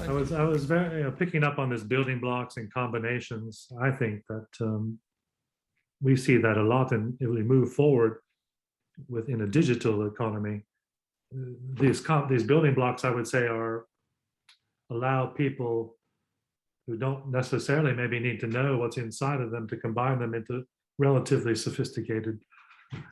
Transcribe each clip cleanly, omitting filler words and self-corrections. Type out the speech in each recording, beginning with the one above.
Thank you. I was very picking up on this building blocks and combinations. I think that we see that a lot, and if we move forward within a digital economy, these building blocks, I would say, are allow people who don't necessarily maybe need to know what's inside of them to combine them into relatively sophisticated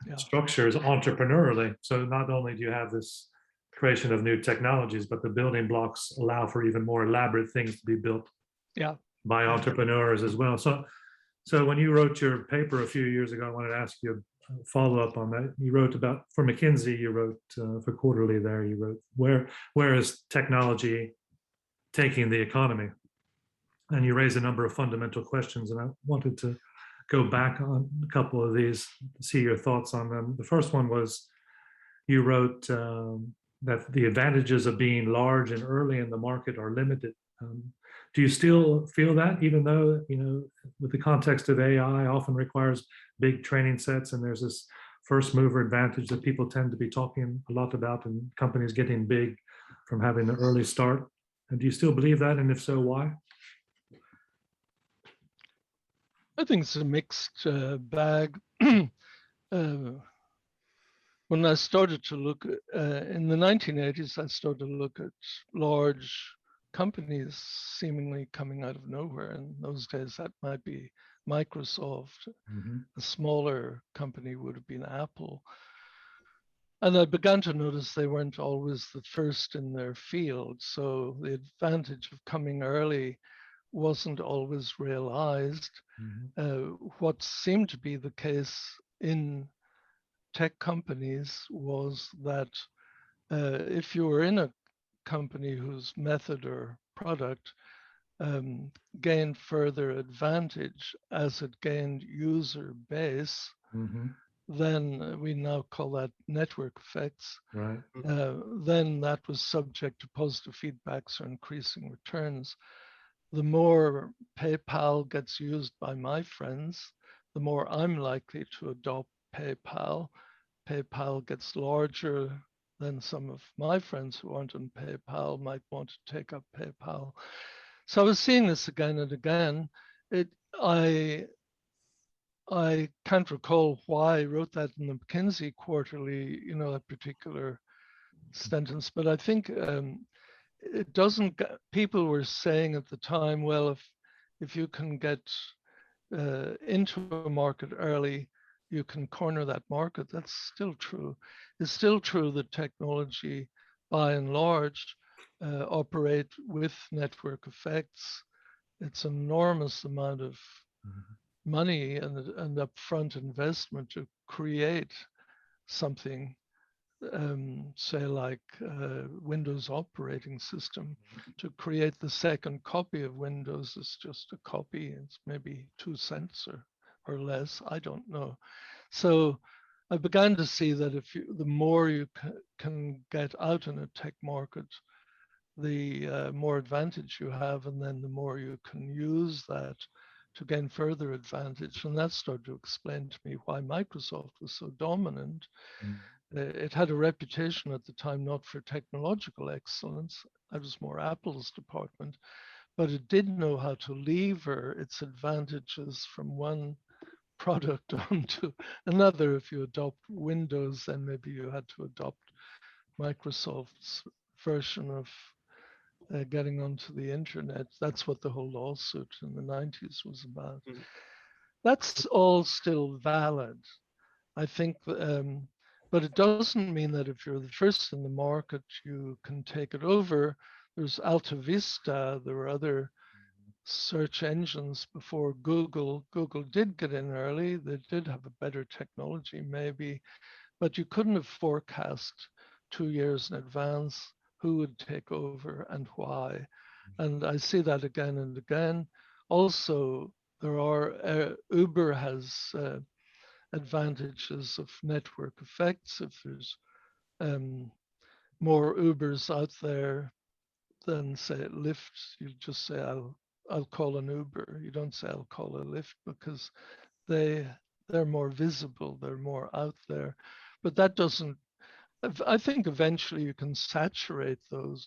Yeah. structures entrepreneurially. So not only do you have this creation of new technologies, but the building blocks allow for even more elaborate things to be built Yeah. by entrepreneurs as well. So when you wrote your paper a few years ago, I wanted to ask you a follow up on that. You wrote about for McKinsey. You wrote for Quarterly. There, you wrote where is technology taking the economy? And you raised a number of fundamental questions, and I wanted to go back on a couple of these, see your thoughts on them. The first one was you wrote that the advantages of being large and early in the market are limited. Do you still feel that, even though, with the context of AI often requires big training sets, and there's this first mover advantage that people tend to be talking a lot about, and companies getting big from having an early start? And do you still believe that? And if so, why? I think it's a mixed bag. When I started to look in the 1980s, I started to look at large companies seemingly coming out of nowhere. In those days, that might be Microsoft. Mm-hmm. A smaller company would have been Apple. And I began to notice they weren't always the first in their field. So the advantage of coming early wasn't always realized. Mm-hmm. What seemed to be the case in tech companies was that if you were in a company whose method or product gained further advantage as it gained user base, Mm-hmm. then we now call that network effects. Right. Then that was subject to positive feedbacks or increasing returns. The more PayPal gets used by my friends, the more I'm likely to adopt PayPal. PayPal gets larger, then some of my friends who aren't on PayPal might want to take up PayPal. So I was seeing this again and again. I can't recall why I wrote that in the McKinsey Quarterly, that particular sentence, but I think it doesn't. People were saying at the time, well, if you can get into a market early, you can corner that market. That's still true. It's still true that technology, by and large, operate with network effects. It's an enormous amount of money and upfront investment to create something, say like Windows operating system. To create the second copy of Windows is just a copy. It's maybe 2 cents or less. I don't know. So I began to see that the more you can get out in a tech market, the more advantage you have, and then the more you can use that to gain further advantage. And that started to explain to me why Microsoft was so dominant. It had a reputation at the time not for technological excellence. That was more Apple's department, but it did know how to lever its advantages from one product onto another. If you adopt Windows, then maybe you had to adopt Microsoft's version of getting onto the internet. That's what the whole lawsuit in the 90s was about. Mm-hmm. That's all still valid, I think, but it doesn't mean that if you're the first in the market, you can take it over. There's Alta Vista, there were other search engines before Google. Google did get in early, they did have a better technology maybe, but you couldn't have forecast 2 years in advance who would take over and why. And I see that again and again. Also, there are, Uber has advantages of network effects. If there's more Ubers out there than say Lyft, you just say, I'll call an Uber. You don't say I'll call a Lyft because they're more visible, they're more out there. But that doesn't, I think eventually you can saturate those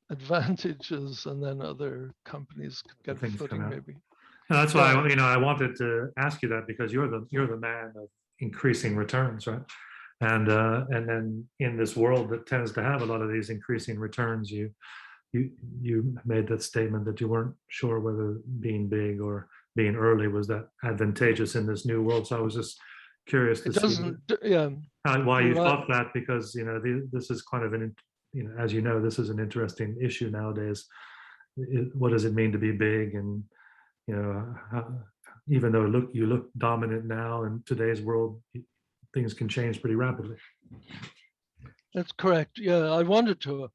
advantages, and then other companies could get a Things come footing out. maybe. And that's Yeah, why I wanted to ask you that, because you're the man of increasing returns, right? And then in this world that tends to have a lot of these increasing returns, you made that statement that you weren't sure whether being big or being early was that advantageous in this new world. So I was just curious to it see doesn't. Yeah, why you're you right. thought that, because this is kind of an, as you know, this is an interesting issue nowadays. What does it mean to be big? And even though you look dominant now in today's world, things can change pretty rapidly. That's correct. Yeah, I wanted to.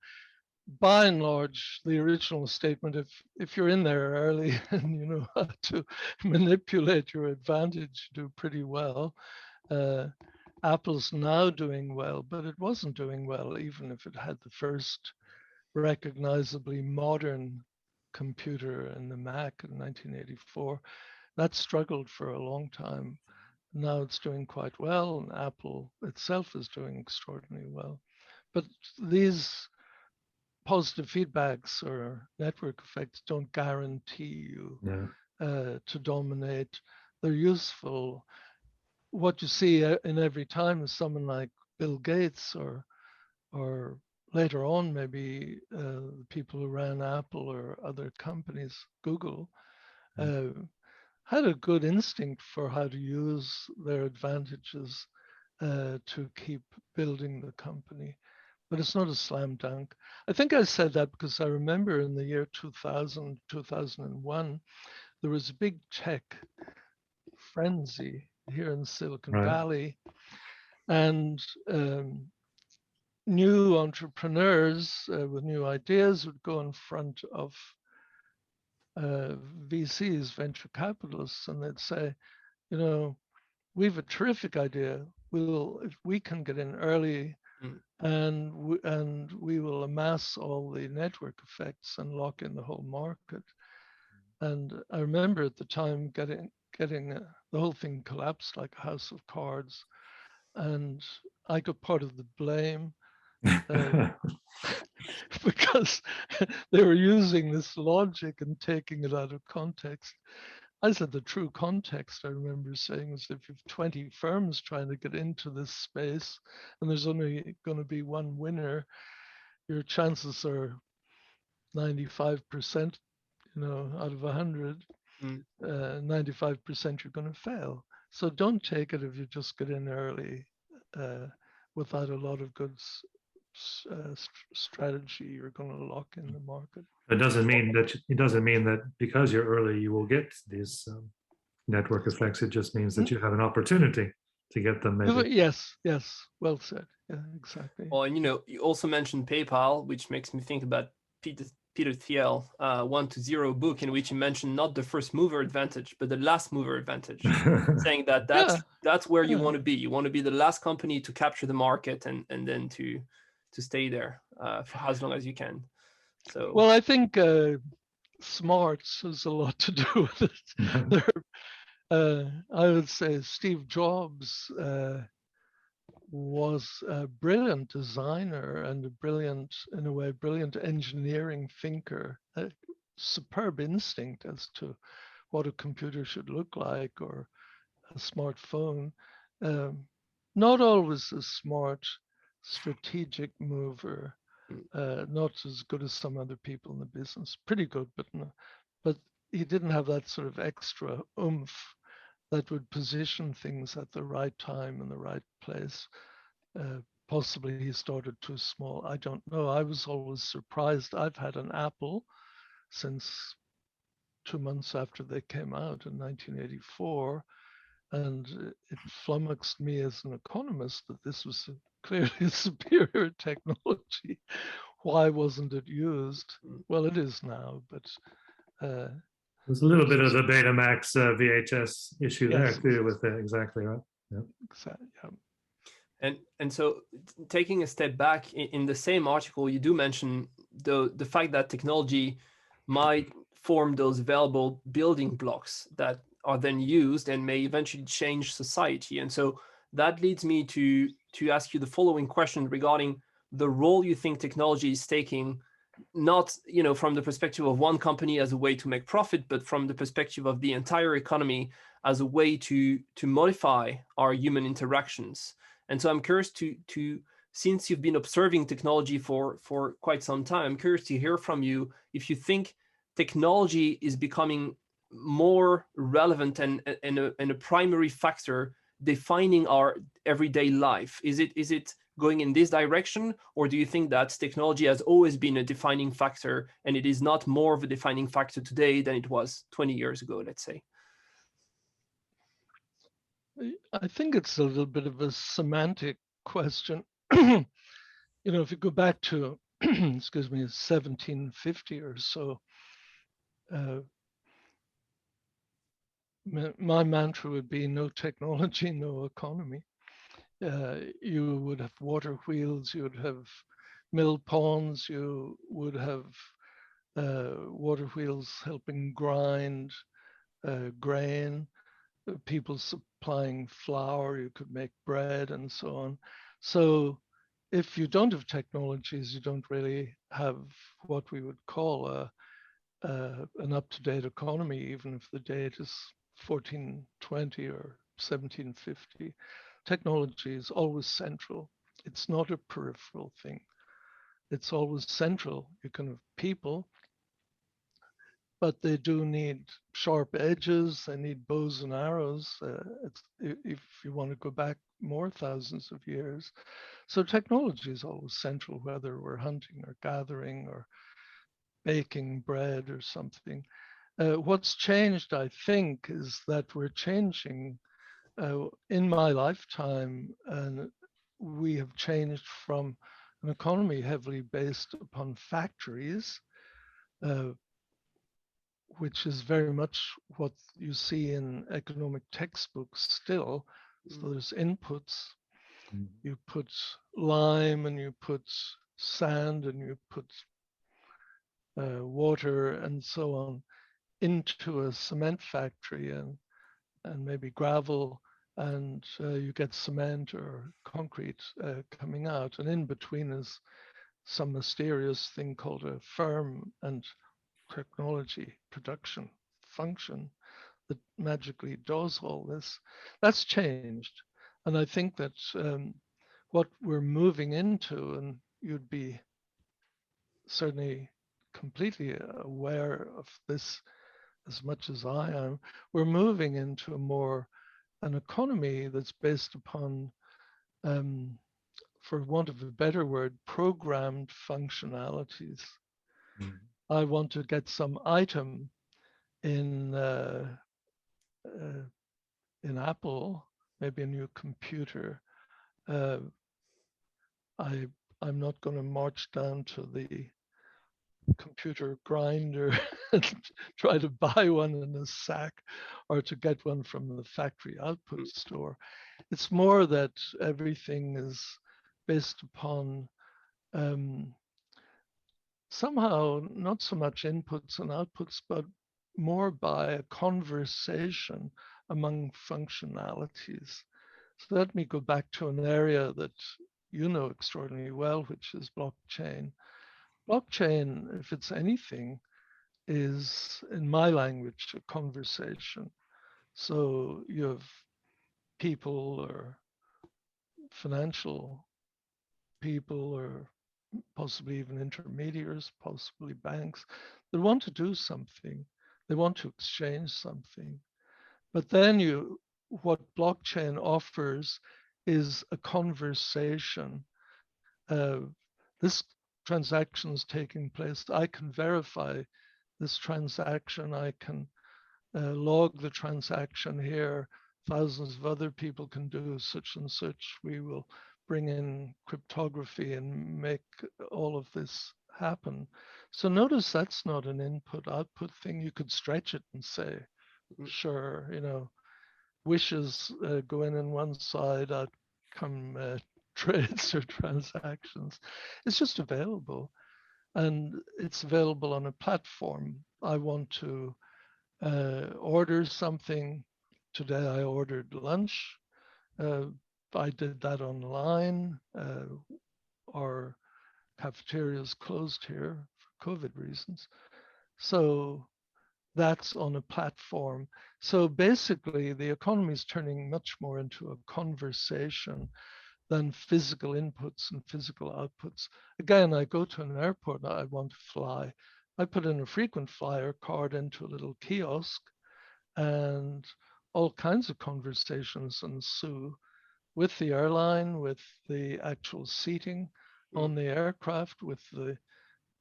By and large, the original statement, if you're in there early and you know how to manipulate your advantage, do pretty well. Apple's now doing well, but it wasn't doing well even if it had the first recognizably modern computer in the Mac in 1984. That struggled for a long time. Now it's doing quite well, and Apple itself is doing extraordinarily well. But these positive feedbacks or network effects don't guarantee you No. to dominate. They're useful. What you see in every time is someone like Bill Gates or later on maybe people who ran Apple or other companies, Google, had a good instinct for how to use their advantages to keep building the company. But it's not a slam dunk. I think I said that because I remember in the year 2000, 2001, there was a big tech frenzy here in Silicon Right. Valley, and new entrepreneurs with new ideas would go in front of VCs, venture capitalists, and they'd say, we have a terrific idea. If we can get in early, and we will amass all the network effects and lock in the whole market. And I remember at the time getting the whole thing collapsed like a house of cards, and I got part of the blame because they were using this logic and taking it out of context. I said the true context, I remember saying, was if you have 20 firms trying to get into this space and there's only going to be one winner, your chances are 95%, out of 100, 95% you're going to fail. So don't take it if you just get in early without a lot of good strategy, you're going to lock in the market. It doesn't mean that because you're early, you will get these network effects. It just means that you have an opportunity to get them. Maybe. Yes. Well said. Yeah, exactly. Well, and you also mentioned PayPal, which makes me think about Peter Thiel 1 to 0 book, in which he mentioned not the first mover advantage, but the last mover advantage, saying that's where you want to be. You want to be the last company to capture the market and then to stay there for as long as you can. So, well, I think smarts has a lot to do with it. I would say Steve Jobs was a brilliant designer and a brilliant engineering thinker, a superb instinct as to what a computer should look like or a smartphone. Not always a smart strategic mover, not as good as some other people in the business. Pretty good, but he didn't have that sort of extra oomph that would position things at the right time and the right place. Possibly he started too small. I don't know. I was always surprised. I've had an Apple since 2 months after they came out in 1984. And it flummoxed me as an economist that this was clearly a superior technology. Why wasn't it used? Well, it is now, but there's a little bit of the Betamax VHS issue there too, with it. Exactly right. Yeah. Exactly. Yeah. And so, taking a step back, in the same article, you do mention the fact that technology might form those valuable building blocks that are then used and may eventually change society. And so that leads me to ask you the following question regarding the role you think technology is taking not from the perspective of one company as a way to make profit, but from the perspective of the entire economy as a way to modify our human interactions. And so I'm curious to since you've been observing technology for quite some time, I'm curious to hear from you if you think technology is becoming more relevant and a primary factor defining our everyday life. Is it going in this direction, or do you think that technology has always been a defining factor and it is not more of a defining factor today than it was 20 years ago, let's say? I think it's a little bit of a semantic question. If you go back to, excuse me, 1750 or so, my mantra would be no technology, no economy. You would have water wheels, you would have mill ponds, you would have water wheels helping grind grain, people supplying flour, you could make bread and so on. So if you don't have technologies, you don't really have what we would call an up-to-date economy, even if the date is 1420 or 1750. Technology is always central. It's not a peripheral thing. It's always central. You can have people, but they do need sharp edges. They need bows and arrows. If you want to go back more thousands of years. So technology is always central, whether we're hunting or gathering or baking bread or something. What's changed, I think, is that we're changing in my lifetime, and we have changed from an economy heavily based upon factories, which is very much what you see in economic textbooks still. So there's inputs. You put lime and you put sand and you put water and so on into a cement factory and maybe gravel, and you get cement or concrete coming out. And in between is some mysterious thing called a firm and technology production function that magically does all this. That's changed. And I think that what we're moving into, and you'd be certainly completely aware of this as much as I am, we're moving into an economy that's based upon, for want of a better word, programmed functionalities. I want to get some item in Apple, maybe a new computer. I'm not going to march down to the computer grinder and try to buy one in a sack or to get one from the factory output store. It's more that everything is based upon somehow not so much inputs and outputs, but more by a conversation among functionalities. So let me go back to an area that you know extraordinarily well, which is blockchain. Blockchain, if it's anything, is, in my language, a conversation. So you have people or financial people or possibly even intermediaries, possibly banks, that want to do something. They want to exchange something. But then what blockchain offers is a conversation. This transaction is taking place. I can verify this transaction. I can log the transaction here. Thousands of other people can do such and such. We will bring in cryptography and make all of this happen. So notice that's not an input-output thing. You could stretch it and say, sure, wishes go in on one side, out come trades or transactions. It's just available. And it's available on a platform. I want to order something. Today I ordered lunch. I did that online. Our cafeteria is closed here COVID reasons. So that's on a platform. So basically, the economy is turning much more into a conversation than physical inputs and physical outputs. Again, I go to an airport, I want to fly. I put in a frequent flyer card into a little kiosk, and all kinds of conversations ensue with the airline, with the actual seating on the aircraft,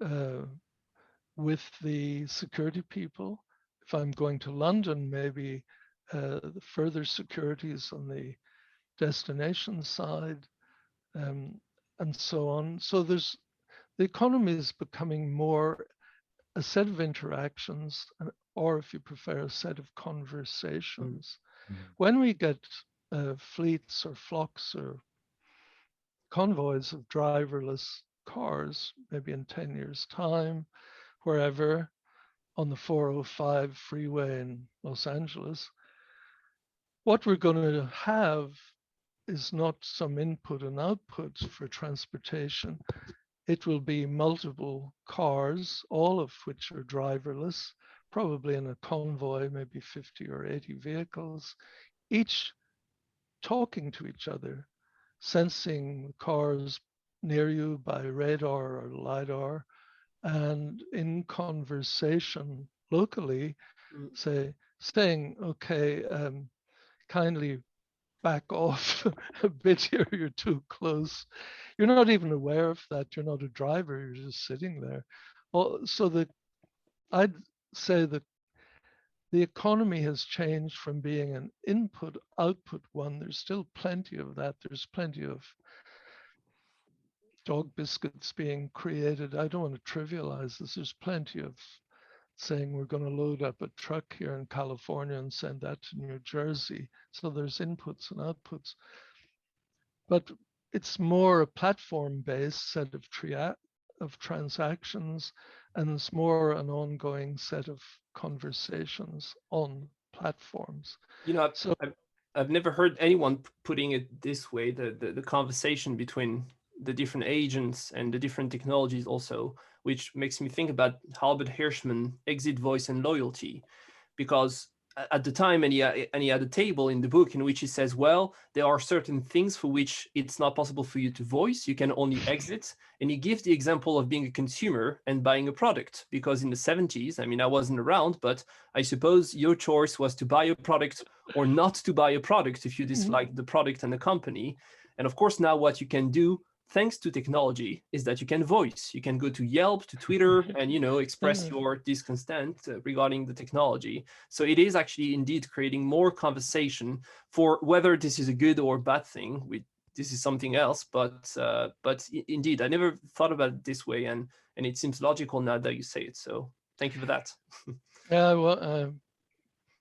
uh, with the security people. If I'm going to London, maybe the further securities on the destination side, and so on. So the economy is becoming more a set of interactions, or if you prefer, a set of conversations. When we get fleets or flocks or convoys of driverless cars, maybe in 10 years' time, wherever, on the 405 freeway in Los Angeles, what we're going to have is not some input and output for transportation. It will be multiple cars, all of which are driverless, probably in a convoy, maybe 50 or 80 vehicles, each talking to each other, sensing cars near you by radar or LiDAR, and in conversation locally, saying, okay, kindly back off a bit here, you're too close. You're not even aware of that. You're not a driver, you're just sitting there. So I'd say that the economy has changed from being an input-output one. There's still plenty of that. There's plenty of dog biscuits being created. I don't want to trivialize this. There's plenty of saying we're going to load up a truck here in California and send that to New Jersey. So there's inputs and outputs. But it's more a platform-based set of transactions, and it's more an ongoing set of conversations on platforms. You know, I've never heard anyone putting it this way, the conversation between the different agents and the different technologies also, which makes me think about Albert Hirschman, Exit, Voice, and Loyalty, because at the time, and he had a table in the book in which he says, well, there are certain things for which it's not possible for you to voice, you can only exit. And he gives the example of being a consumer and buying a product, because in the 70s, I mean, I wasn't around, but I suppose your choice was to buy a product or not to buy a product if you dislike the product and the company. And of course, now what you can do, thanks to technology, is that you can voice. You can go to Yelp, to Twitter, and express your discontent regarding the technology. So it is actually indeed creating more conversation. For whether this is a good or bad thing, this is something else. But indeed, I never thought about it this way, and it seems logical now that you say it. So thank you for that. Yeah, well,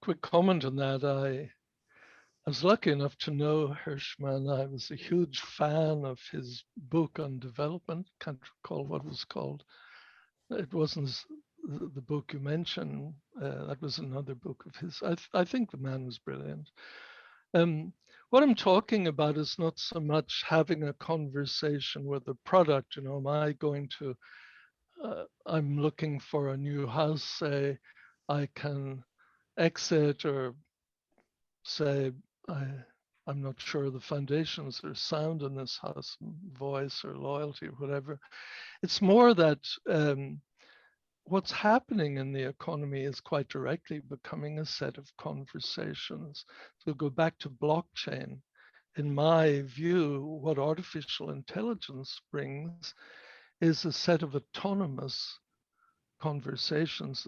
quick comment on that. I was lucky enough to know Hirschman. I was a huge fan of his book on development. Can't recall what it was called. It wasn't the book you mentioned. That was another book of his. I think the man was brilliant. What I'm talking about is not so much having a conversation with a product. Am I going to, I'm looking for a new house, say, I can exit or say, I'm not sure the foundations are sound in this house, voice or loyalty or whatever. It's more that what's happening in the economy is quite directly becoming a set of conversations. So go back to blockchain. In my view, what artificial intelligence brings is a set of autonomous conversations.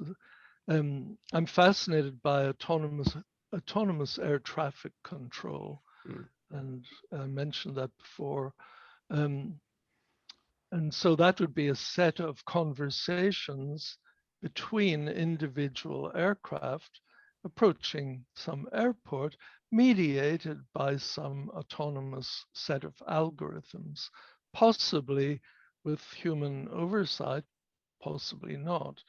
I'm fascinated by autonomous air traffic control, and I mentioned that before. And so that would be a set of conversations between individual aircraft approaching some airport, mediated by some autonomous set of algorithms, possibly with human oversight, possibly not.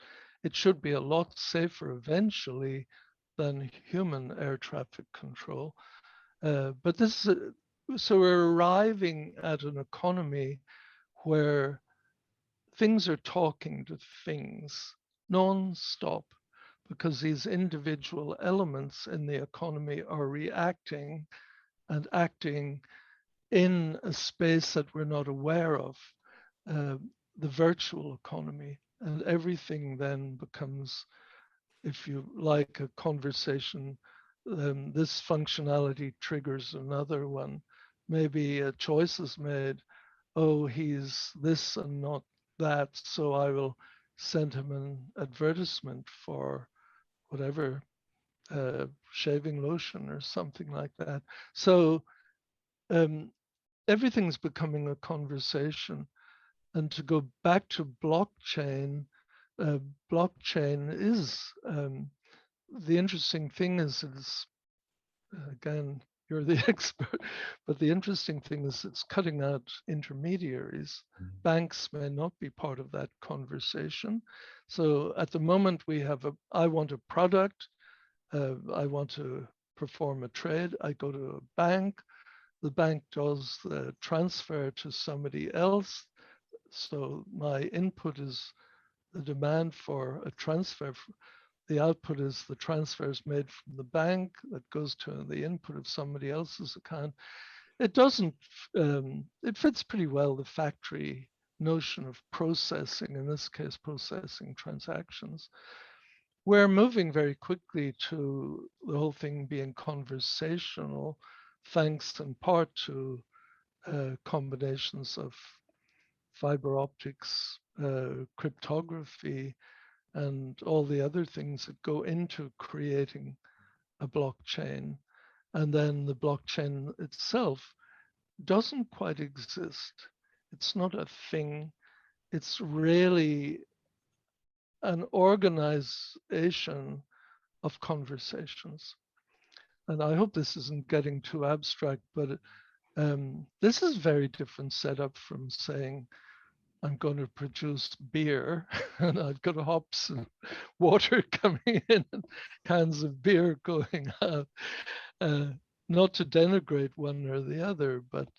It should be a lot safer eventually than human air traffic control. But this is so we're arriving at an economy where things are talking to things non-stop, because these individual elements in the economy are reacting and acting in a space that we're not aware of, the virtual economy. And everything then becomes, if you like, a conversation. This functionality triggers another one. Maybe a choice is made. Oh, he's this and not that, so I will send him an advertisement for whatever, shaving lotion or something like that. So everything's becoming a conversation. And to go back to blockchain, blockchain is, the interesting thing is, again, you're the expert, but the interesting thing is it's cutting out intermediaries. Banks may not be part of that conversation. So at the moment we have I want a product, I want to perform a trade, I go to a bank, the bank does the transfer to somebody else. So my input is the demand for a transfer. The output is the transfers made from the bank that goes to the input of somebody else's account. It doesn't, it fits pretty well the factory notion of processing, in this case, processing transactions. We're moving very quickly to the whole thing being conversational, thanks in part to combinations of fiber optics, cryptography, and all the other things that go into creating a blockchain. And then the blockchain itself doesn't quite exist. It's not a thing. It's really an organization of conversations. And I hope this isn't getting too abstract, but this is very different setup from saying, I'm going to produce beer and I've got hops and water coming in and cans of beer going out. Not to denigrate one or the other, but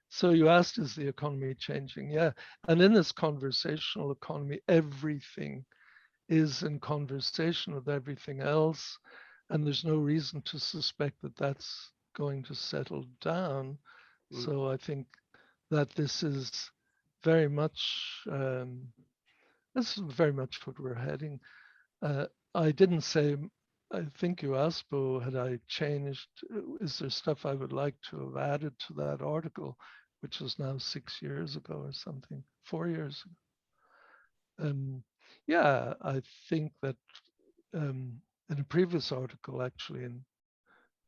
so you asked, is the economy changing? Yeah. And in this conversational economy, everything is in conversation with everything else. And there's no reason to suspect that that's going to settle down. So I think that this is very much, this is very much what we're heading. I didn't say, I think you asked, Bo, had I changed, is there stuff I would like to have added to that article, which is now 6 years ago or something, 4 years ago. Yeah, I think that in a previous article, actually in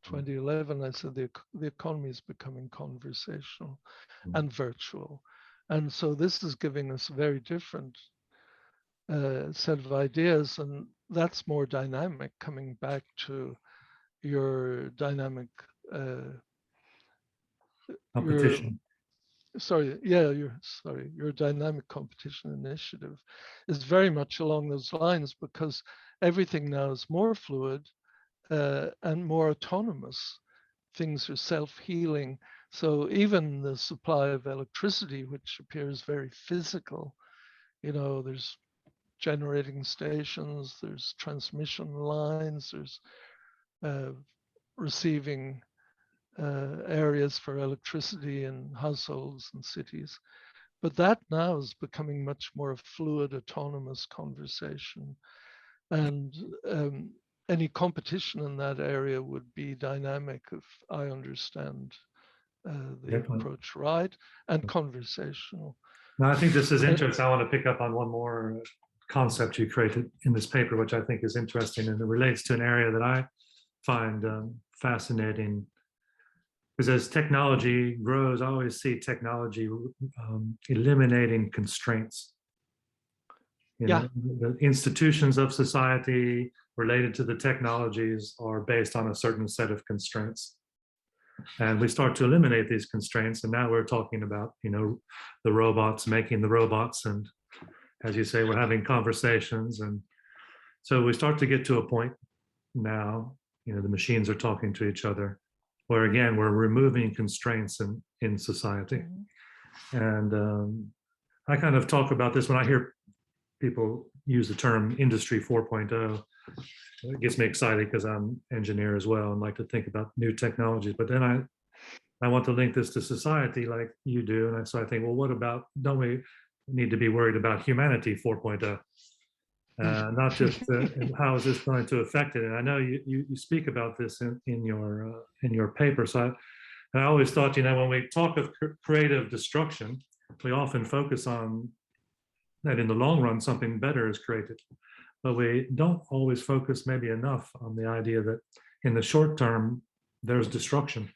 2011, I said the economy is becoming conversational and virtual. And so this is giving us a very different set of ideas, and that's more dynamic, coming back to your dynamic competition. Your dynamic competition initiative is very much along those lines, because everything now is more fluid and more autonomous. Things are self-healing. So even the supply of electricity, which appears very physical, there's generating stations, there's transmission lines, there's receiving areas for electricity in households and cities. But that now is becoming much more a fluid, autonomous conversation. And any competition in that area would be dynamic, if I understand the approach right, and conversational. Now, I think this is interesting. I want to pick up on one more concept you created in this paper, which I think is interesting, and it relates to an area that I find fascinating. Because as technology grows, I always see technology eliminating constraints. The institutions of society related to the technologies are based on a certain set of constraints. And we start to eliminate these constraints. And now we're talking about, the robots making the robots. And as you say, we're having conversations. And so we start to get to a point now, the machines are talking to each other, where again, we're removing constraints in society. And I kind of talk about this when I hear people use the term Industry 4.0. It gets me excited because I'm an engineer as well and like to think about new technologies. But then I want to link this to society like you do. And so I think, well, what about, don't we need to be worried about humanity 4.0? Not just how is this going to affect it? And I know you speak about this in your paper. So I always thought, when we talk of creative destruction, we often focus on that in the long run, something better is created. But we don't always focus maybe enough on the idea that in the short term, there's destruction.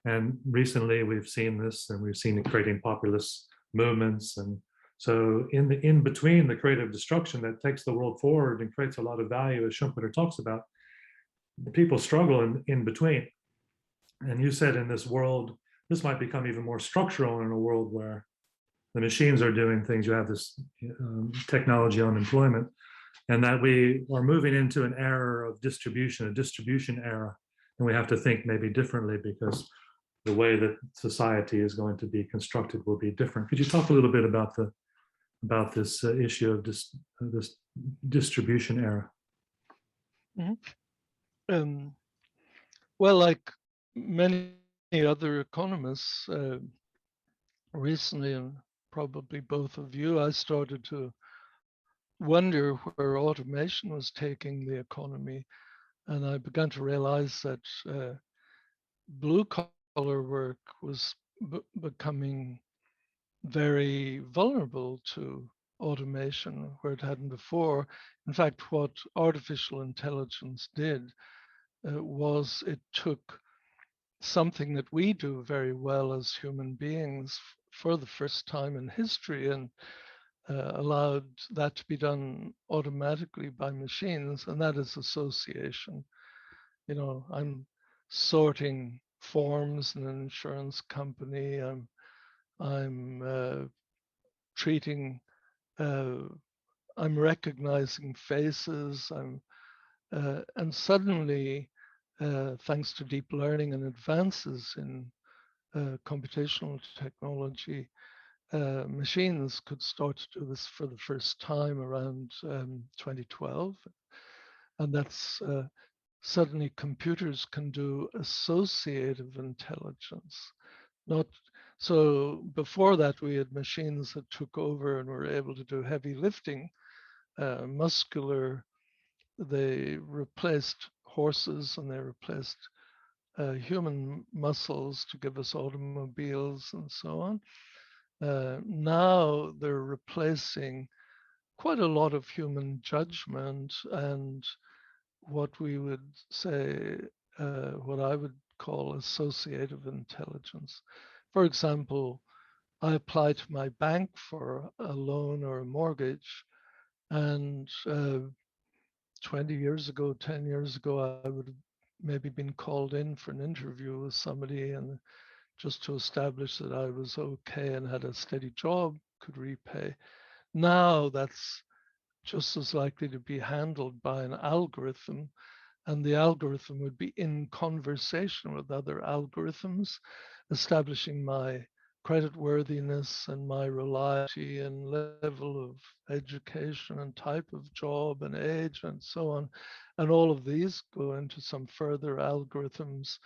And recently we've seen this, and we've seen it creating populist movements. And so in between the creative destruction that takes the world forward and creates a lot of value, as Schumpeter talks about, the people struggle in between. And you said in this world, this might become even more structural in a world where the machines are doing things. You have this technology unemployment, and that we are moving into an era of distribution, a distribution era. And we have to think maybe differently because the way that society is going to be constructed will be different. Could you talk a little bit about this issue of this distribution era? Mm-hmm. Well, like many other economists, recently, and probably both of you, I started to wonder where automation was taking the economy. And I began to realize that blue collar work was becoming very vulnerable to automation where it hadn't before. In fact, what artificial intelligence did was it took something that we do very well as human beings for the first time in history and allowed that to be done automatically by machines, and that is association. I'm sorting forms in an insurance company. I'm treating. I'm recognizing faces. And suddenly, thanks to deep learning and advances in computational technology, machines could start to do this for the first time around 2012. And that's suddenly computers can do associative intelligence. Not so before that, we had machines that took over and were able to do heavy lifting, muscular. They replaced horses and they replaced human muscles to give us automobiles and so on. Now they're replacing quite a lot of human judgment and what we would say, what I would call associative intelligence. For example, I apply to my bank for a loan or a mortgage, and 20 years ago, 10 years ago, I would have maybe been called in for an interview with somebody and just to establish that I was okay and had a steady job, could repay. Now that's just as likely to be handled by an algorithm, and the algorithm would be in conversation with other algorithms, establishing my credit worthiness and my reliability and level of education and type of job and age and so on. And all of these go into some further algorithms,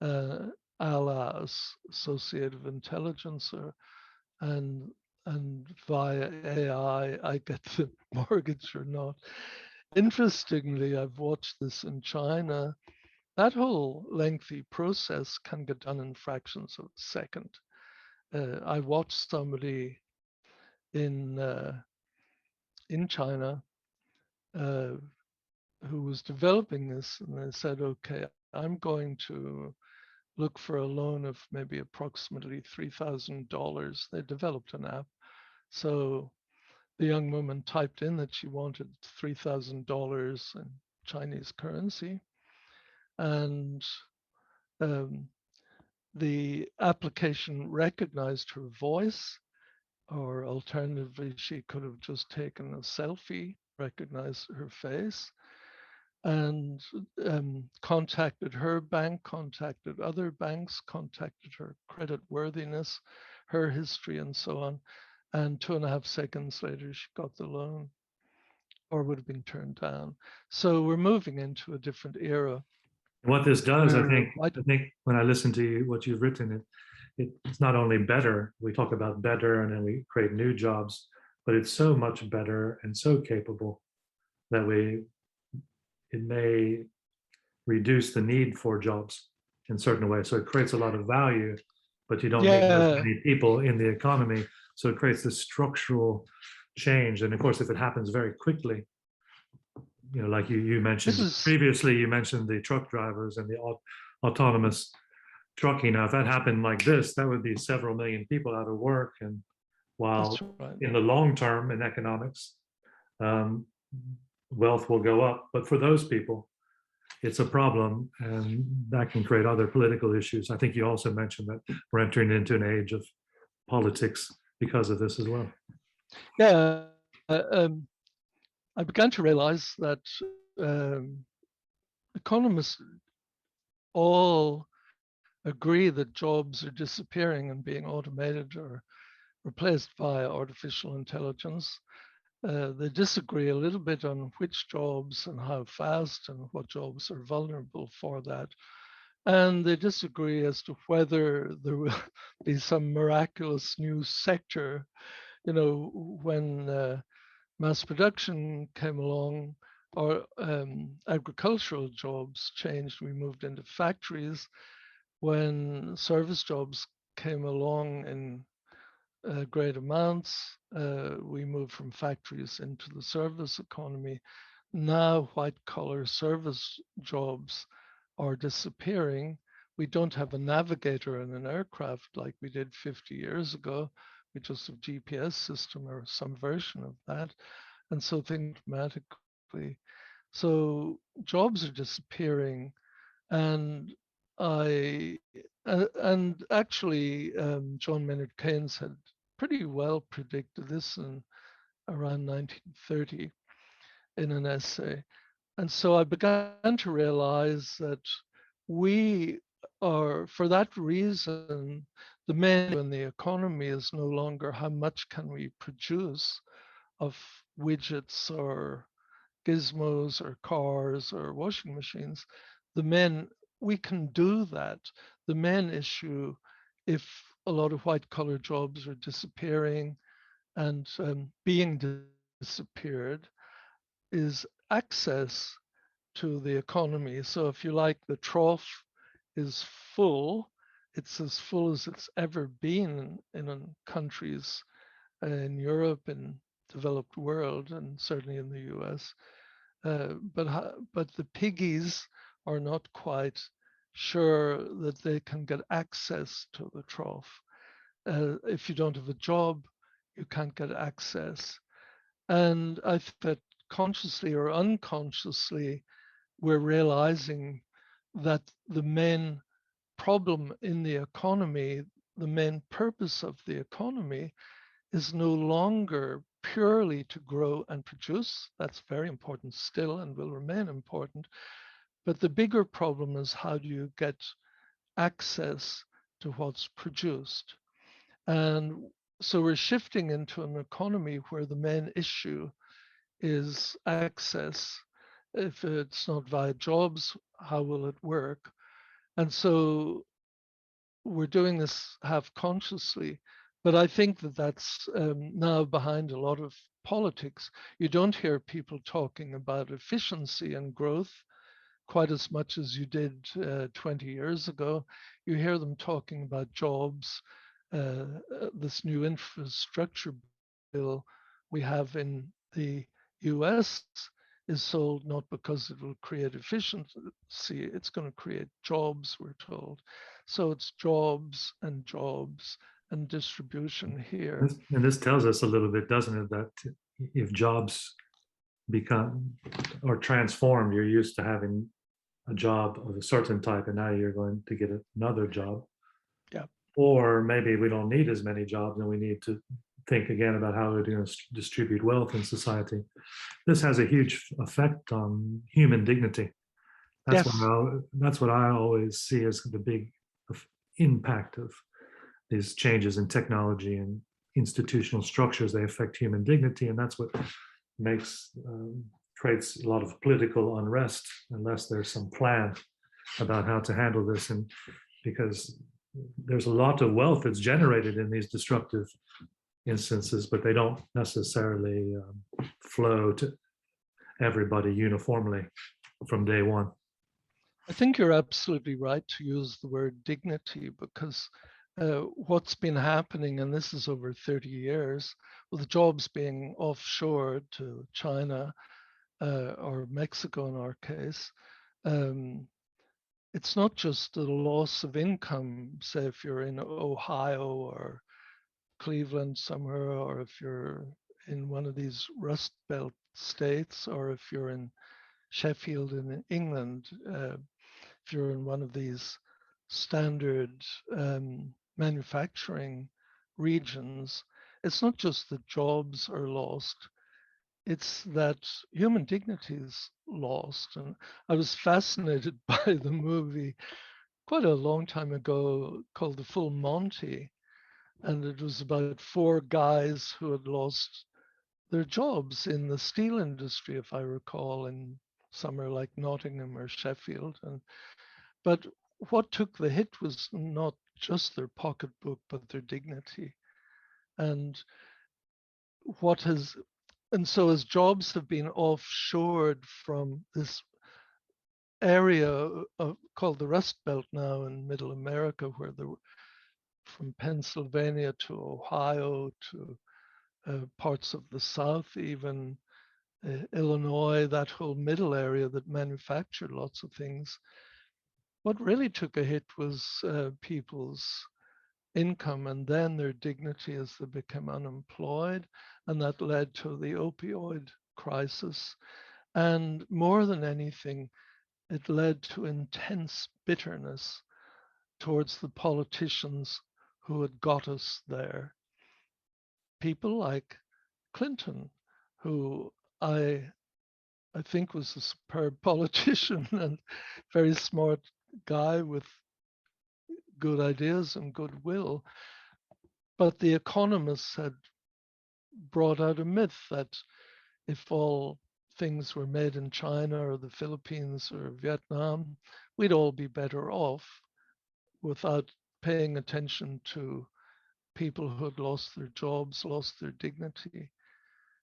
a la associative intelligence, and via AI, I get the mortgage or not. Interestingly, I've watched this in China. That whole lengthy process can get done in fractions of a second. I watched somebody in China who was developing this, and they said, "Okay, I'm going to look for a loan of maybe approximately $3,000." They developed an app, so the young woman typed in that she wanted $3,000 in Chinese currency, and the application recognized her voice, or alternatively, she could have just taken a selfie, recognized her face, and contacted her bank, contacted other banks, contacted her credit worthiness, her history, and so on. and 2.5 seconds later she got the loan, or would have been turned down. So we're moving into a different era. What this does, I where think when I listen to you, what you've written, it's not only better. We talk about better, and then we create new jobs, but it's so much better and so capable that it may reduce the need for jobs in certain ways. So it creates a lot of value, but you don't need as Yeah, many people in the economy. So it creates this structural change. And of course, if it happens very quickly, like you mentioned this is previously, you mentioned the truck drivers and the autonomous trucking. Now, if that happened like this, that would be several million people out of work. And while that's right. in the long term in economics, wealth will go up. But for those people, it's a problem, and that can create other political issues. I think you also mentioned that we're entering into an age of politics because of this as well. Yeah, I began to realize that economists all agree that jobs are disappearing and being automated or replaced by artificial intelligence. They disagree a little bit on which jobs and how fast and what jobs are vulnerable for that. And they disagree as to whether there will be some miraculous new sector. When mass production came along, or agricultural jobs changed, we moved into factories. When service jobs came along in great amounts, we moved from factories into the service economy. Now white collar service jobs are disappearing. We don't have a navigator in an aircraft like we did 50 years ago. We just have GPS system or some version of that. And so things dramatically. So jobs are disappearing, and actually John Maynard Keynes had pretty well predicted this in around 1930 in an essay. And so I began to realize that we are, for that reason, the menu in the economy is no longer how much can we produce of widgets or gizmos or cars or washing machines. We can do that. The main issue, if a lot of white collar jobs are disappearing and being disappeared, is access to the economy. So if you like, the trough is full. It's as full as it's ever been in countries in Europe, in developed world, and certainly in the US. But the piggies are not quite sure that they can get access to the trough. If you don't have a job, you can't get access. And I think that consciously or unconsciously, we're realizing that the main problem in the economy, the main purpose of the economy, is no longer purely to grow and produce. That's very important still and will remain important. But the bigger problem is, how do you get access to what's produced? And so we're shifting into an economy where the main issue is access. If it's not via jobs, how will it work? And so we're doing this half consciously, but I think that that's now behind a lot of politics. You don't hear people talking about efficiency and growth quite as much as you did 20 years ago. You hear them talking about jobs. This new infrastructure bill we have in the US is sold not because it will create efficiency, it's going to create jobs, we're told. So it's jobs and distribution here. And this tells us a little bit, doesn't it, that if jobs become or transformed, you're used to having a job of a certain type, and now you're going to get another job. Yeah. Or maybe we don't need as many jobs, and we need to think again about how we're going to distribute wealth in society. This has a huge effect on human dignity. That's what I always see as the big impact of these changes in technology and institutional structures. They affect human dignity, and that's what creates a lot of political unrest unless there's some plan about how to handle this. And because there's a lot of wealth that's generated in these destructive instances, but they don't necessarily flow to everybody uniformly from day one. I think you're absolutely right to use the word dignity, because what's been happening, and this is over 30 years, with jobs being offshored to China or Mexico in our case, it's not just the loss of income, say if you're in Ohio or Cleveland somewhere, or if you're in one of these Rust Belt states, or if you're in Sheffield in England, if you're in one of these standard manufacturing regions, it's not just that jobs are lost, it's that human dignity is lost. And I was fascinated by the movie quite a long time ago called The Full Monty. And it was about 4 guys who had lost their jobs in the steel industry, if I recall, in somewhere like Nottingham or Sheffield. But what took the hit was not just their pocketbook, but their dignity. And so as jobs have been offshored from this area called the Rust Belt now in Middle America, where from Pennsylvania to Ohio to parts of the South, even Illinois, that whole middle area that manufactured lots of things. What really took a hit was people's income and then their dignity as they became unemployed. And that led to the opioid crisis. And more than anything, it led to intense bitterness towards the politicians who had got us there. People like Clinton, who I think was a superb politician and very smart guy with good ideas and goodwill. But the economists had brought out a myth that if all things were made in China or the Philippines or Vietnam, we'd all be better off, without paying attention to people who had lost their jobs, lost their dignity.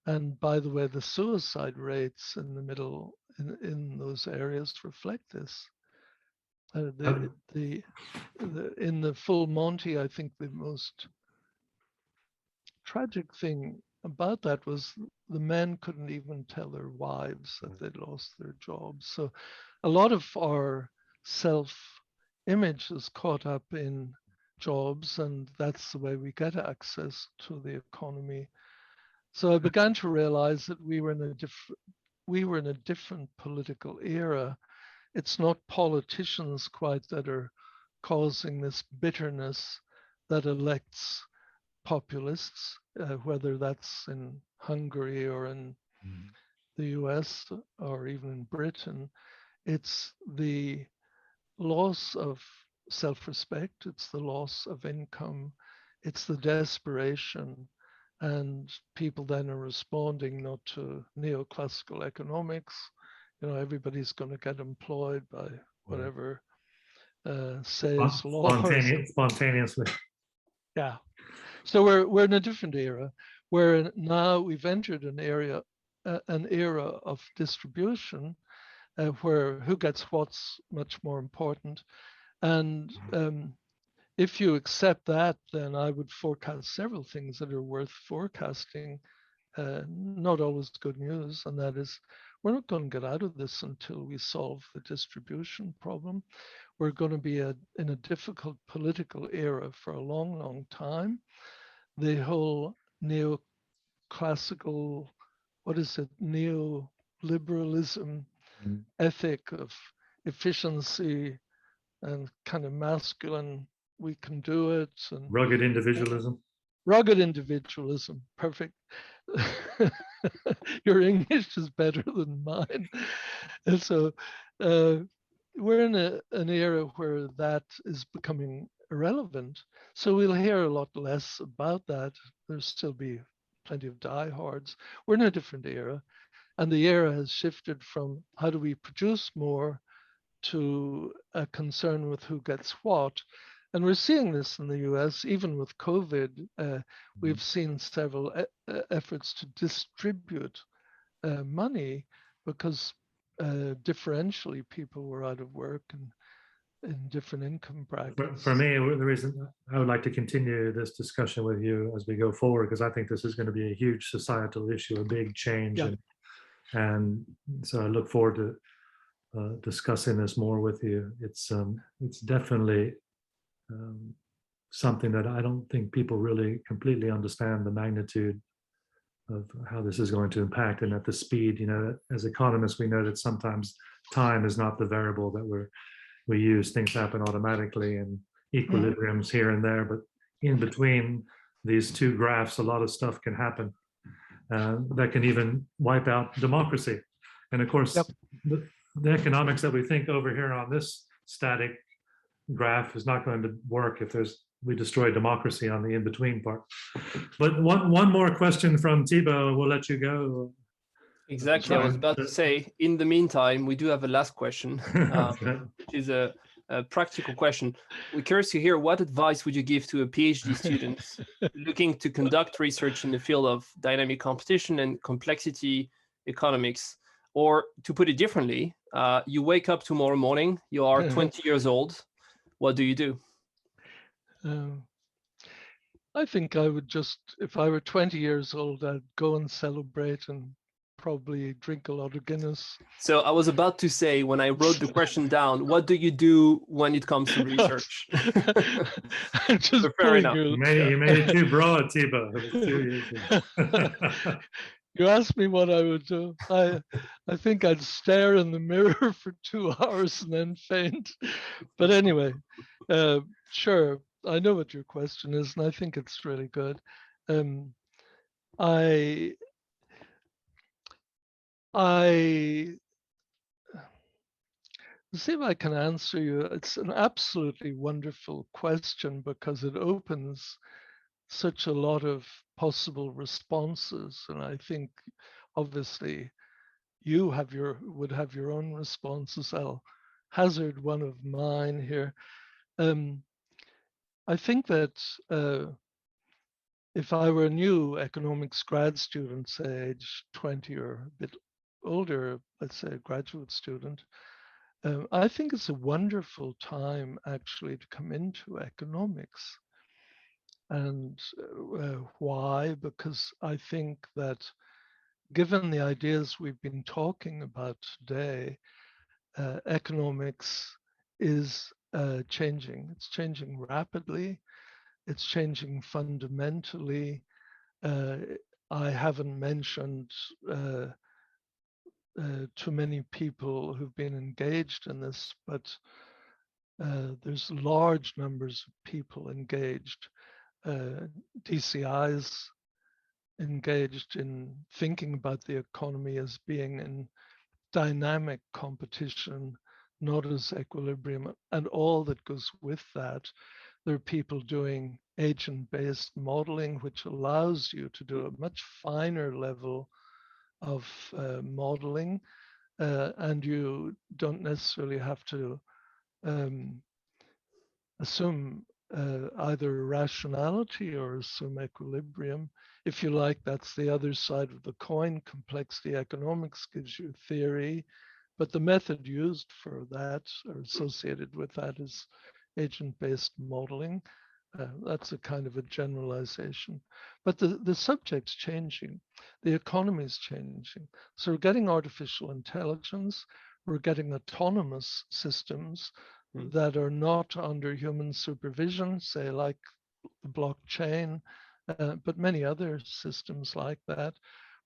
And by the way, the suicide rates in the middle, in those areas reflect this. In the Full Monty, I think the most tragic thing about that was the men couldn't even tell their wives that they'd lost their jobs. So a lot of our self-image is caught up in jobs, and that's the way we get access to the economy. So I began to realize that we were in a different political era. It's not politicians quite that are causing this bitterness that elects populists, whether that's in Hungary or in the US or even in Britain. It's the loss of self-respect, it's the loss of income, it's the desperation. And people then are responding not to neoclassical economics. Everybody's going to get employed by whatever says law. Spontaneously. Yeah. So we're in a different era where now we've entered an era of distribution where who gets what's much more important. And if you accept that, then I would forecast several things that are worth forecasting, not always good news. And that is, we're not going to get out of this until we solve the distribution problem. We're going to be in a difficult political era for a long, long time. The whole neoclassical, neoliberalism ethic of efficiency and kind of masculine, we can do it. And rugged individualism. Perfect. Your English is better than mine. And so we're in an era where that is becoming irrelevant. So we'll hear a lot less about that. There'll still be plenty of diehards. We're in a different era, and the era has shifted from how do we produce more to a concern with who gets what. And we're seeing this in the US, even with COVID. We've seen several efforts to distribute money because differentially people were out of work and in different income brackets. For me, the reason I would like to continue this discussion with you as we go forward, because I think this is going to be a huge societal issue, a big change. Yeah. And so I look forward to discussing this more with you. It's definitely something that I don't think people really completely understand the magnitude of how this is going to impact, and at the speed. You know, as economists, we know that sometimes time is not the variable that we use. Things happen automatically and equilibriums here and there, but in between these two graphs, a lot of stuff can happen that can even wipe out democracy. And of course, Yep. the economics that we think over here on this static graph is not going to work if we destroy democracy on the in-between part. But one more question from Thibaut, we'll let you go. Exactly. I was about to say, in the meantime, we do have a last question, which is a practical question. We're curious to hear, what advice would you give to a PhD student looking to conduct research in the field of dynamic competition and complexity economics? Or to put it differently, you wake up tomorrow morning, you are 20 years old. What do you do? I think I would just, if I were 20 years old, I'd go and celebrate and probably drink a lot of Guinness. So I was about to say, when I wrote the question down, what do you do when it comes to research? Just fair enough. You made it too broad, Thibaut. You asked me what I would do. I think I'd stare in the mirror for 2 hours and then faint. But anyway, sure, I know what your question is, and I think it's really good. See if I can answer you. It's an absolutely wonderful question because it opens such a lot of possible responses, and I think obviously you would have your own responses. I'll hazard one of mine here. I think that if I were a new economics grad student, say age 20 or a bit older, let's say a graduate student, I think it's a wonderful time actually to come into economics. And why? Because I think that given the ideas we've been talking about today, economics is changing. It's changing rapidly. It's changing fundamentally. I haven't mentioned too many people who've been engaged in this, but there's large numbers of people engaged. DCIs engaged in thinking about the economy as being in dynamic competition, not as equilibrium, and all that goes with that. There are people doing agent-based modeling, which allows you to do a much finer level of modeling, and you don't necessarily have to assume either rationality or assume equilibrium. If you like, that's the other side of the coin. Complexity economics gives you theory, but the method used for that or associated with that is agent-based modeling. That's a kind of a generalization. But the subject's changing. The economy's changing. So we're getting artificial intelligence. We're getting autonomous systems that are not under human supervision, say like the blockchain, but many other systems like that.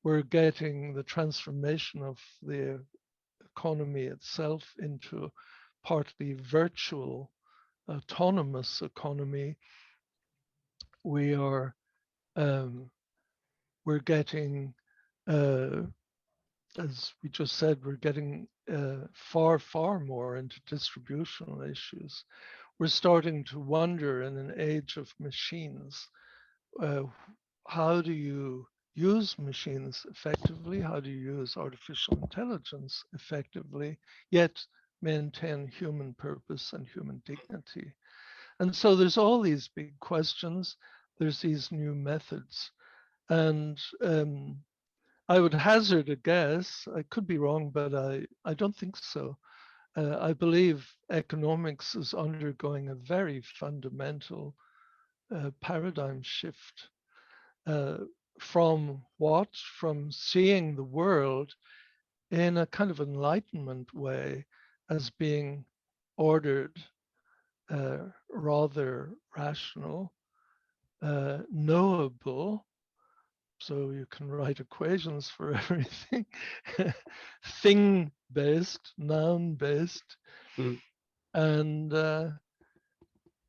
We're getting the transformation of the economy itself into partly virtual, autonomous economy. We are, we're getting, as we just said, we're getting far, far more into distributional issues. we're starting to wonder in an age of machines, how do you use machines effectively? How do you use artificial intelligence effectively, yet maintain human purpose and human dignity? And so there's all these big questions. There's these new methods. And I would hazard a guess, I could be wrong, but I don't think so. I believe economics is undergoing a very fundamental paradigm shift from what? From seeing the world in a kind of enlightenment way as being ordered, rather rational, knowable. So you can write equations for everything, thing-based, noun-based, and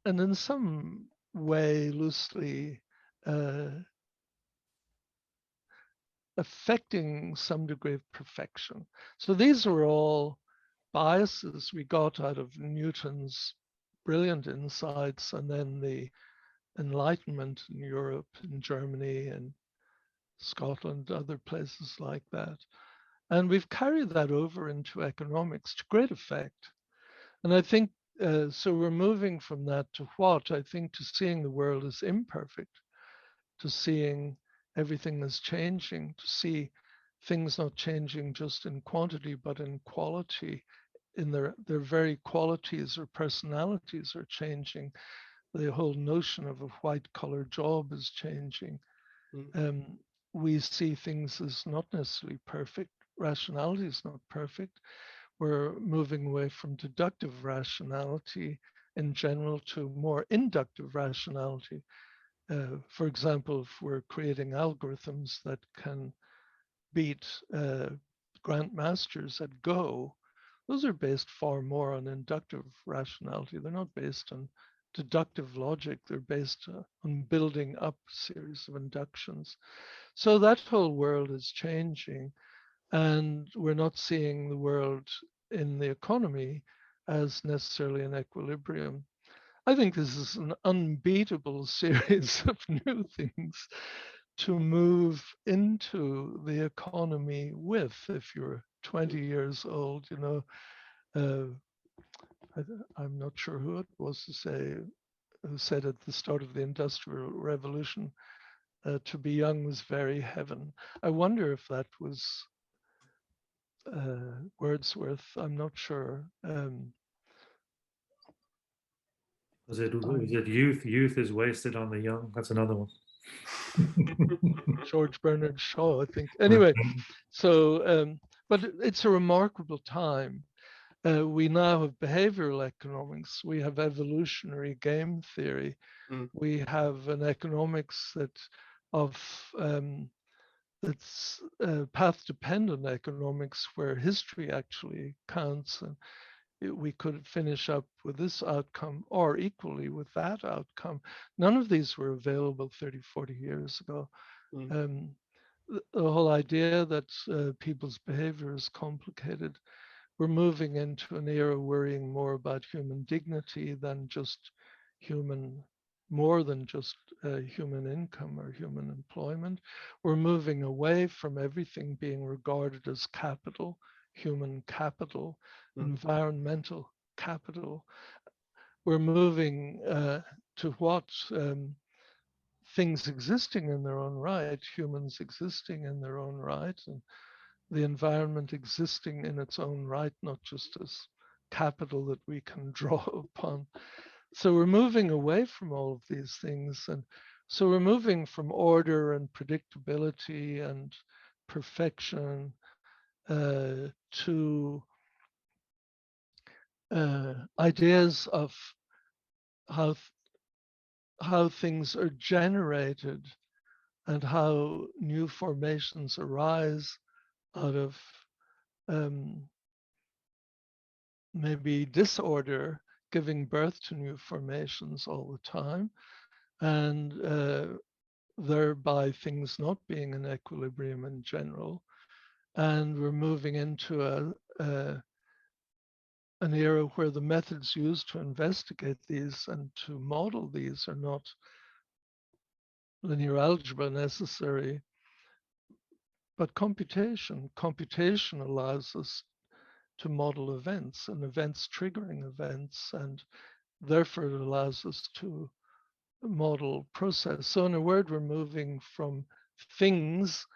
in some way loosely affecting some degree of perfection. So these are all biases we got out of Newton's brilliant insights, and then the Enlightenment in Europe, in Germany, and Scotland, other places like that. And we've carried that over into economics to great effect. And I think, so we're moving from that to what? I think to seeing the world as imperfect, to seeing everything as changing, to see things not changing just in quantity, but in quality, in their very qualities or personalities are changing. The whole notion of a white collar job is changing. We see things as not necessarily perfect. Rationality is not perfect. We're moving away from deductive rationality in general to more inductive rationality. For example, if we're creating algorithms that can beat grandmasters at Go, those are based far more on inductive rationality. They're not based on deductive logic. They're based on building up a series of inductions. So that whole world is changing, and we're not seeing the world in the economy as necessarily an equilibrium. I think this is an unbeatable series of new things to move into the economy with. If you're 20 years old, you know, I'm not sure who it was who said at the start of the Industrial Revolution, to be young was very heaven. I wonder if that was Wordsworth. I'm not sure. Was it youth? Youth is wasted on the young. That's another one. George Bernard Shaw, I think. Anyway, so but it's a remarkable time. We now have behavioral economics. We have evolutionary game theory. We have an economics that's path-dependent economics, where history actually counts, and we could finish up with this outcome or equally with that outcome. None of these were available 30, 40 years ago. The whole idea that people's behavior is complicated. We're moving into an era worrying more about human dignity than just more than just human income or human employment. We're moving away from everything being regarded as capital, human capital, environmental capital. We're moving to what things existing in their own right, humans existing in their own right, and the environment existing in its own right, not just as capital that we can draw upon. So we're moving away from all of these things. And so we're moving from order and predictability and perfection to ideas of how things are generated and how new formations arise out of maybe disorder, giving birth to new formations all the time, and thereby things not being in equilibrium in general. And we're moving into an era where the methods used to investigate these and to model these are not linear algebra necessary, but computation. Computation allows us to model events and events triggering events, and therefore it allows us to model process. So in a word, we're moving from things,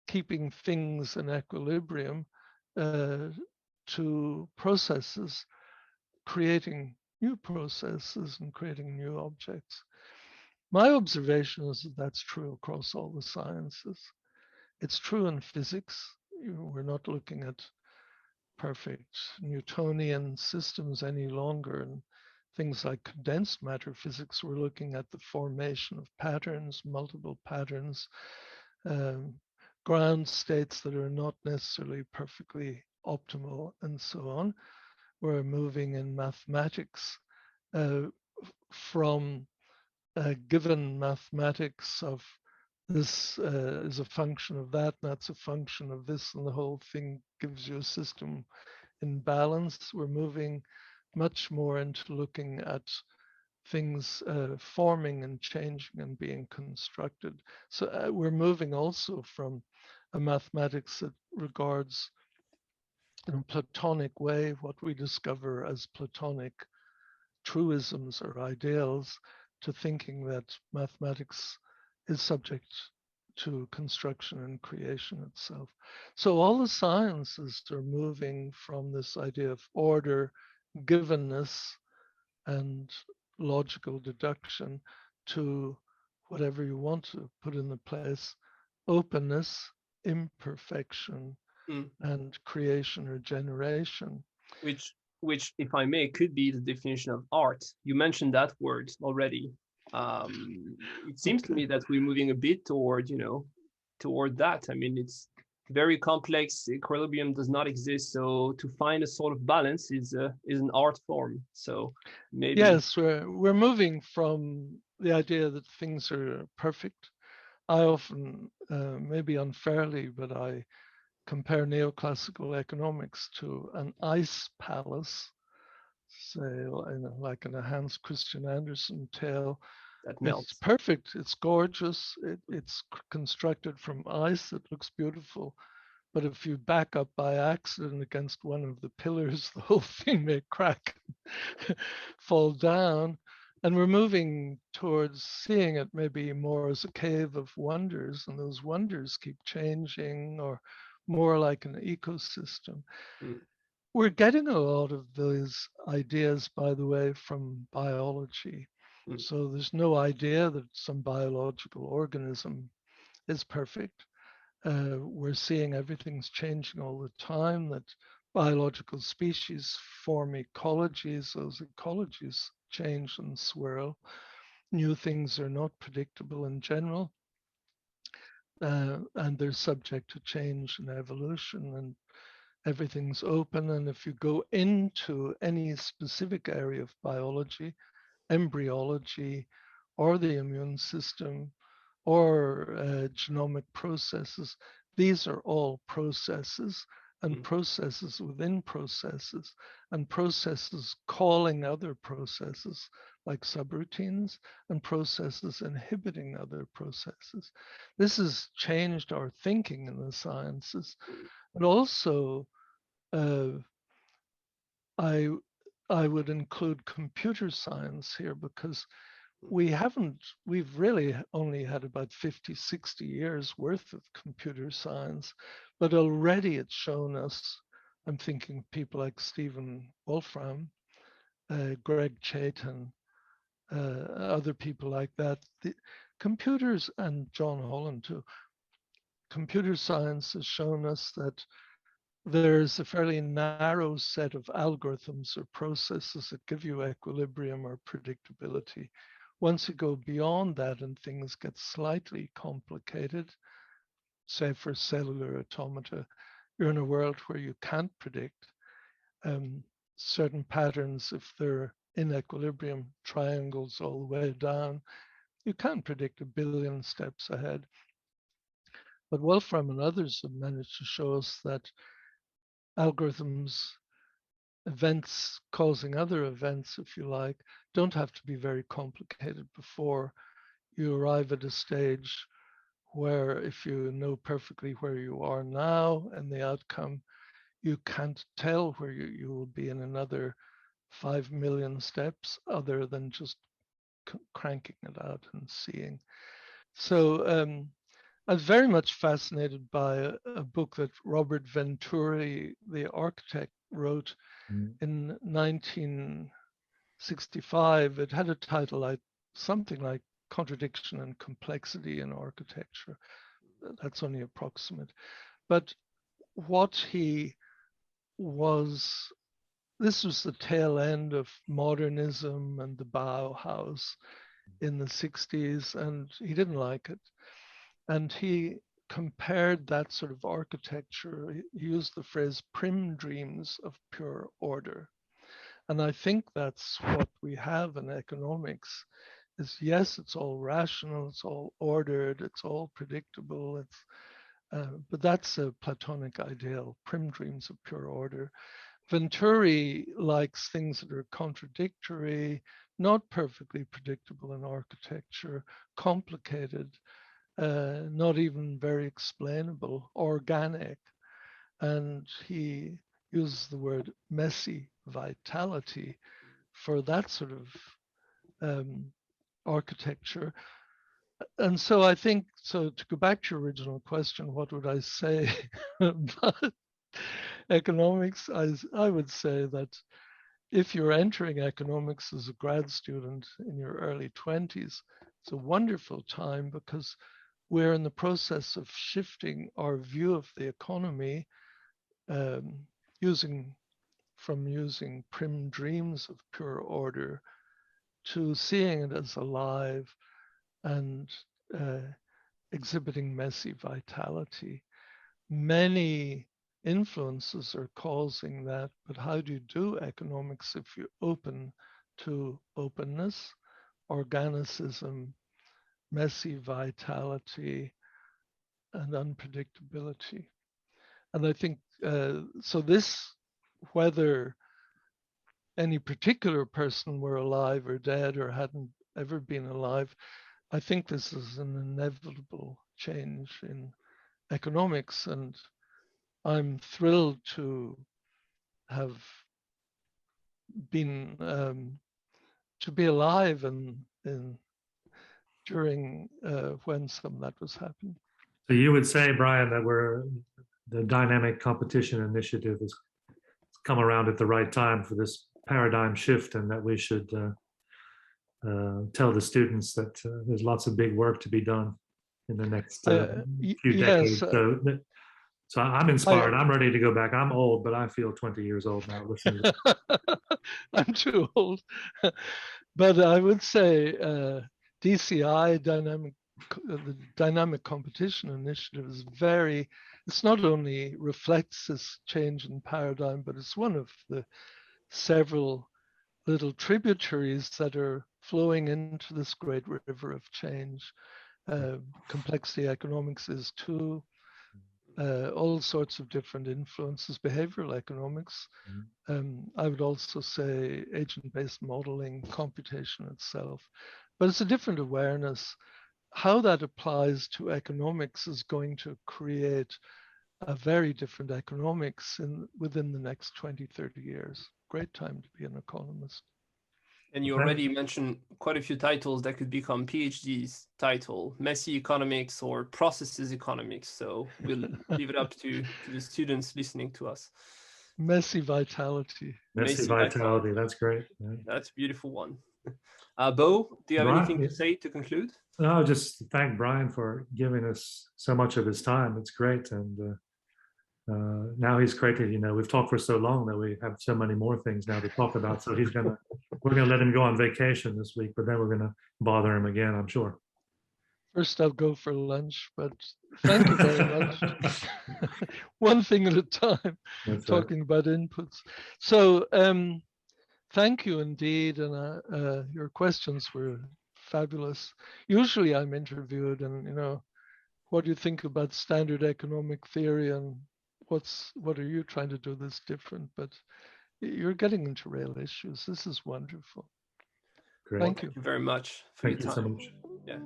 keeping things in equilibrium, to processes, creating new processes and creating new objects. My observation is that that's true across all the sciences. It's true in physics. We're not looking at perfect Newtonian systems any longer. And things like condensed matter physics, we're looking at the formation of patterns, multiple patterns, ground states that are not necessarily perfectly optimal, and so on. We're moving in mathematics from given mathematics of this is a function of that, and that's a function of this, and the whole thing gives you a system in balance. We're moving much more into looking at things forming and changing and being constructed. So we're moving also from a mathematics that regards in a Platonic way what we discover as Platonic truisms or ideals, to thinking that mathematics is subject to construction and creation itself. So all the sciences are moving from this idea of order, givenness, and logical deduction to whatever you want to put in the place, openness, imperfection, and creation or generation. Which, if I may, could be the definition of art. You mentioned that word already. It seems to me that we're moving a bit toward, toward that. I mean, it's very complex. Equilibrium does not exist. So to find a sort of balance is an art form. So maybe. Yes, we're moving from the idea that things are perfect. I often, maybe unfairly, but I compare neoclassical economics to an ice palace, say, like in a Hans Christian Andersen tale. That melts. It's perfect. It's gorgeous. It's constructed from ice. It looks beautiful. But if you back up by accident against one of the pillars, the whole thing may crack, fall down. And we're moving towards seeing it maybe more as a cave of wonders, and those wonders keep changing, or more like an ecosystem. We're getting a lot of those ideas, by the way, from biology. So there's no idea that some biological organism is perfect. We're seeing everything's changing all the time, that biological species form ecologies. Those ecologies change and swirl. New things are not predictable in general. And they're subject to change and evolution, and everything's open. And if you go into any specific area of biology, embryology, or the immune system, or genomic processes, these are all processes, and processes within processes, and processes calling other processes like subroutines, and processes inhibiting other processes. This has changed our thinking in the sciences. And also, I would include computer science here, because we've really only had about 50, 60 years worth of computer science, but already it's shown us, I'm thinking of people like Stephen Wolfram, Greg Chaitin, other people like that, the computers, and John Holland too. Computer science has shown us that there's a fairly narrow set of algorithms or processes that give you equilibrium or predictability. Once you go beyond that and things get slightly complicated, say for cellular automata, you're in a world where you can't predict certain patterns. If they're in equilibrium, triangles all the way down, you can't predict a billion steps ahead. But Wolfram and others have managed to show us that algorithms events causing other events, if you like, don't have to be very complicated before you arrive at a stage where, if you know perfectly where you are now and the outcome, you can't tell where you will be in another 5 million steps other than just cranking it out and seeing. So I was very much fascinated by a book that Robert Venturi, the architect, wrote in 1965. It had a title like something like Contradiction and Complexity in Architecture. That's only approximate. But what he was, this was the tail end of modernism and the Bauhaus in the 60s, and he didn't like it. And he compared that sort of architecture, he used the phrase prim dreams of pure order. And I think that's what we have in economics is, yes, it's all rational, it's all ordered, it's all predictable, but that's a Platonic ideal, prim dreams of pure order. Venturi likes things that are contradictory, not perfectly predictable in architecture, complicated, not even very explainable, organic. And he uses the word messy vitality for that sort of architecture. And so I think, so to go back to your original question, what would I say about economics? I would say that if you're entering economics as a grad student in your early 20s, it's a wonderful time because we're in the process of shifting our view of the economy, using prim dreams of pure order to seeing it as alive and exhibiting messy vitality. Many influences are causing that, but how do you do economics if you're open to openness, organicism, messy vitality, and unpredictability? And I think, so this, whether any particular person were alive or dead or hadn't ever been alive, I think this is an inevitable change in economics, and I'm thrilled to have been to be alive and during when some of that was happening. So you would say, Brian, that the dynamic competition initiative has come around at the right time for this paradigm shift, and that we should tell the students that there's lots of big work to be done in the next few decades. So I'm inspired. I'm ready to go back. I'm old, but I feel 20 years old now. Listening to I'm too old. But I would say DCI, the Dynamic Competition Initiative, is it's not only reflects this change in paradigm, but it's one of the several little tributaries that are flowing into this great river of change. Complexity economics is too. All sorts of different influences, behavioral economics. I would also say agent-based modeling, computation itself. But it's a different awareness. How that applies to economics is going to create a very different economics within the next 20, 30 years. Great time to be an economist. And you already mentioned quite a few titles that could become PhD's title, messy economics or processes economics. So we'll leave it up to the students listening to us. Messy vitality. Messy vitality. That's great. Yeah. That's a beautiful one. Bo, do you have anything to say to conclude? No, just thank Brian for giving us so much of his time. It's great. And now he's created, we've talked for so long that we have so many more things now to talk about. So we're going to let him go on vacation this week, but then we're going to bother him again, I'm sure. First, I'll go for lunch, but thank you very much. One thing at a time, talking about inputs. So thank you indeed. And your questions were fabulous. Usually I'm interviewed and, what do you think about standard economic theory and what are you trying to do that's different? But you're getting into real issues. This is wonderful. Great. Thank you. Thank you very much for Thank your you so time. much. Yeah.